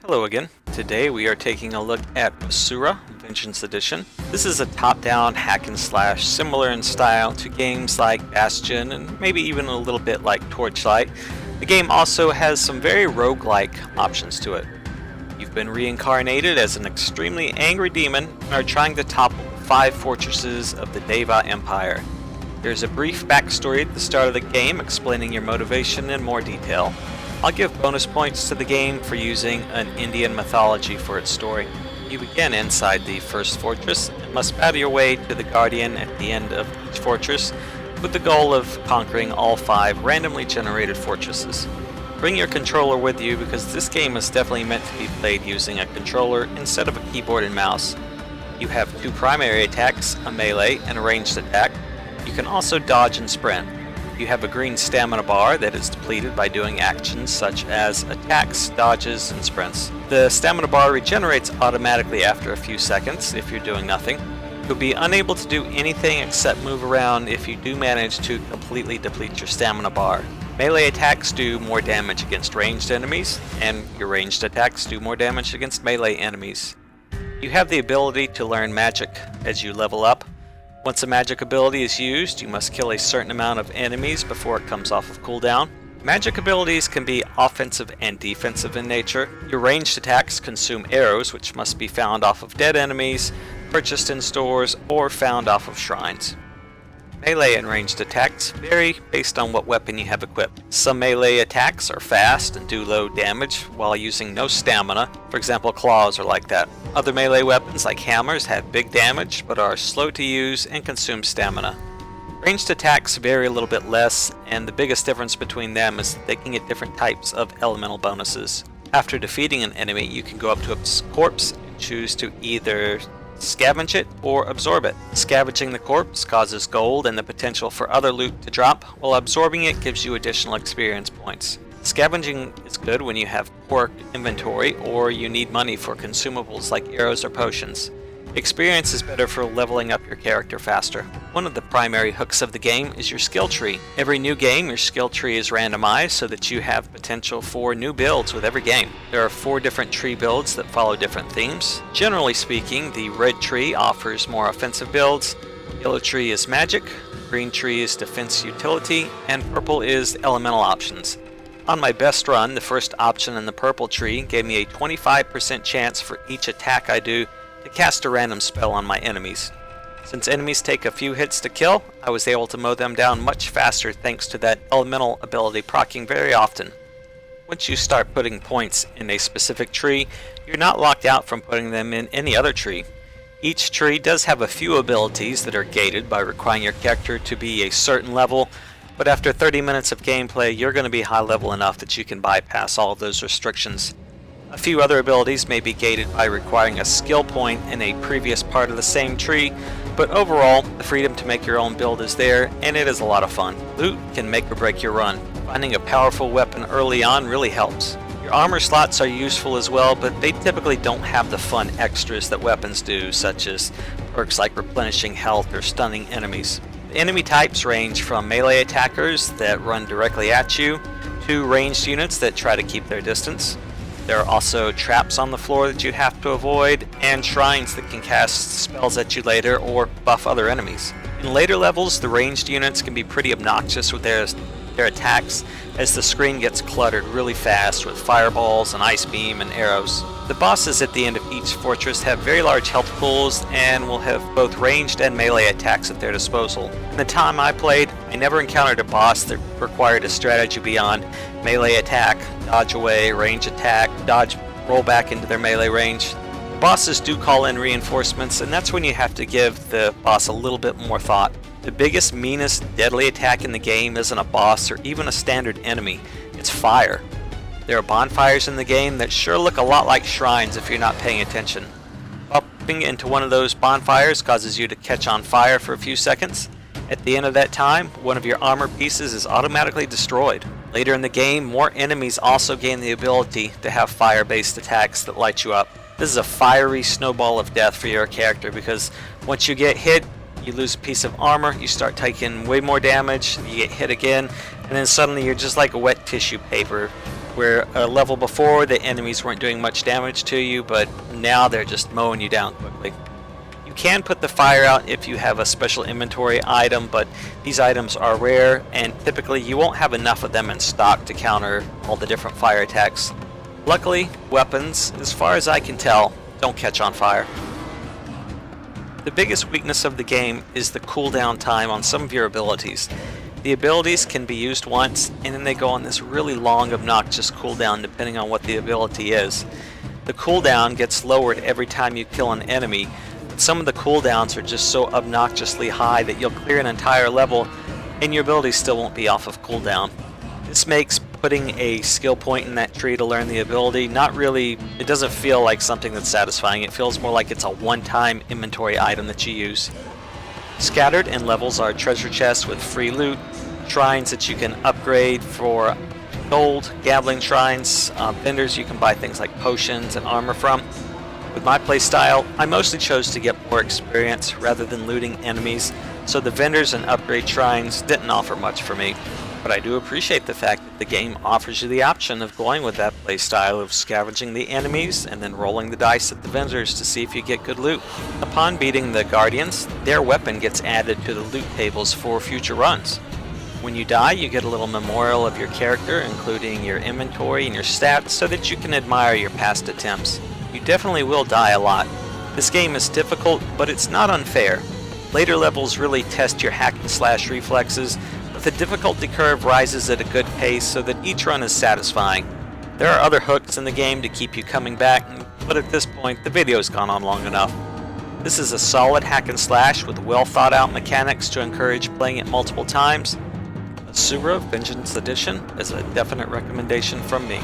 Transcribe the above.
Hello again. Today we are taking a look at Asura, Vengeance Edition. This is a top-down hack and slash similar in style to games like Bastion and maybe even a little bit like Torchlight. The game also has some very roguelike options to it. You've been reincarnated as an extremely angry demon and are trying to topple 5 fortresses of the Deva Empire. There's a brief backstory at the start of the game explaining your motivation in more detail. I'll give bonus points to the game for using an Indian mythology for its story. You begin inside the first fortress and must battle your way to the Guardian at the end of each fortress with the goal of conquering all 5 randomly generated fortresses. Bring your controller with you because this game is definitely meant to be played using a controller instead of a keyboard and mouse. You have 2 primary attacks, a melee and a ranged attack. You can also dodge and sprint. You have a green stamina bar that is depleted by doing actions such as attacks, dodges, and sprints. The stamina bar regenerates automatically after a few seconds if you're doing nothing. You'll be unable to do anything except move around if you do manage to completely deplete your stamina bar. Melee attacks do more damage against ranged enemies, and your ranged attacks do more damage against melee enemies. You have the ability to learn magic as you level up. Once a magic ability is used, you must kill a certain amount of enemies before it comes off of cooldown. Magic abilities can be offensive and defensive in nature. Your ranged attacks consume arrows, which must be found off of dead enemies, purchased in stores, or found off of shrines. Melee and ranged attacks vary based on what weapon you have equipped. Some melee attacks are fast and do low damage while using no stamina. For example, claws are like that. Other melee weapons like hammers have big damage but are slow to use and consume stamina. Ranged attacks vary a little bit less, and the biggest difference between them is that they can get different types of elemental bonuses. After defeating an enemy, you can go up to its corpse and choose to either scavenge it or absorb it. Scavenging the corpse causes gold and the potential for other loot to drop, while absorbing it gives you additional experience points. Scavenging is good when you have poor inventory or you need money for consumables like arrows or potions. Experience is better for leveling up your character faster. One of the primary hooks of the game is your skill tree. Every new game, your skill tree is randomized so that you have potential for new builds with every game. There are 4 different tree builds that follow different themes. Generally speaking, the red tree offers more offensive builds, yellow tree is magic, green tree is defense utility, and purple is elemental options. On my best run, the first option in the purple tree gave me a 25% chance for each attack I do to cast a random spell on my enemies. Since enemies take a few hits to kill, I was able to mow them down much faster thanks to that elemental ability proccing very often. Once you start putting points in a specific tree, you're not locked out from putting them in any other tree. Each tree does have a few abilities that are gated by requiring your character to be a certain level, but after 30 minutes of gameplay, you're going to be high level enough that you can bypass all of those restrictions. A few other abilities may be gated by requiring a skill point in a previous part of the same tree, but overall, the freedom to make your own build is there, and it is a lot of fun. Loot can make or break your run. Finding a powerful weapon early on really helps. Your armor slots are useful as well, but they typically don't have the fun extras that weapons do, such as perks like replenishing health or stunning enemies. The enemy types range from melee attackers that run directly at you, to ranged units that try to keep their distance. There are also traps on the floor that you have to avoid, and shrines that can cast spells at you later or buff other enemies. In later levels, the ranged units can be pretty obnoxious with their attacks, as the screen gets cluttered really fast with fireballs and ice beam and arrows. The bosses at the end of each fortress have very large health pools and will have both ranged and melee attacks at their disposal. In the time I played, I never encountered a boss that required a strategy beyond melee attack, dodge away, range attack, dodge, roll back into their melee range. The bosses do call in reinforcements, and that's when you have to give the boss a little bit more thought. The biggest, meanest, deadly attack in the game isn't a boss or even a standard enemy, it's fire. There are bonfires in the game that sure look a lot like shrines if you're not paying attention. Popping into one of those bonfires causes you to catch on fire for a few seconds. At the end of that time, one of your armor pieces is automatically destroyed. Later in the game, more enemies also gain the ability to have fire-based attacks that light you up. This is a fiery snowball of death for your character because once you get hit, you lose a piece of armor, you start taking way more damage, you get hit again, and then suddenly you're just like a wet tissue paper Where a level before, the enemies weren't doing much damage to you, but now they're just mowing you down quickly. You can put the fire out if you have a special inventory item, but these items are rare, and typically you won't have enough of them in stock to counter all the different fire attacks. Luckily, weapons, as far as I can tell, don't catch on fire. The biggest weakness of the game is the cooldown time on some of your abilities. The abilities can be used once, and then they go on this really long, obnoxious cooldown depending on what the ability is. The cooldown gets lowered every time you kill an enemy, but some of the cooldowns are just so obnoxiously high that you'll clear an entire level and your ability still won't be off of cooldown. This makes putting a skill point in that tree to learn the ability it doesn't feel like something that's satisfying. It feels more like it's a one-time inventory item that you use. Scattered in levels are treasure chests with free loot, shrines that you can upgrade for gold, gambling shrines, vendors you can buy things like potions and armor from. With my playstyle, I mostly chose to get more experience rather than looting enemies, so the vendors and upgrade shrines didn't offer much for me. But I do appreciate the fact that the game offers you the option of going with that playstyle of scavenging the enemies and then rolling the dice at the vendors to see if you get good loot. Upon beating the Guardians, their weapon gets added to the loot tables for future runs. When you die, you get a little memorial of your character, including your inventory and your stats, so that you can admire your past attempts. You definitely will die a lot. This game is difficult, but it's not unfair. Later levels really test your hack and slash reflexes, but the difficulty curve rises at a good pace so that each run is satisfying. There are other hooks in the game to keep you coming back, but at this point the video's gone on long enough. This is a solid hack and slash with well thought out mechanics to encourage playing it multiple times. Asura Vengeance Edition is a definite recommendation from me.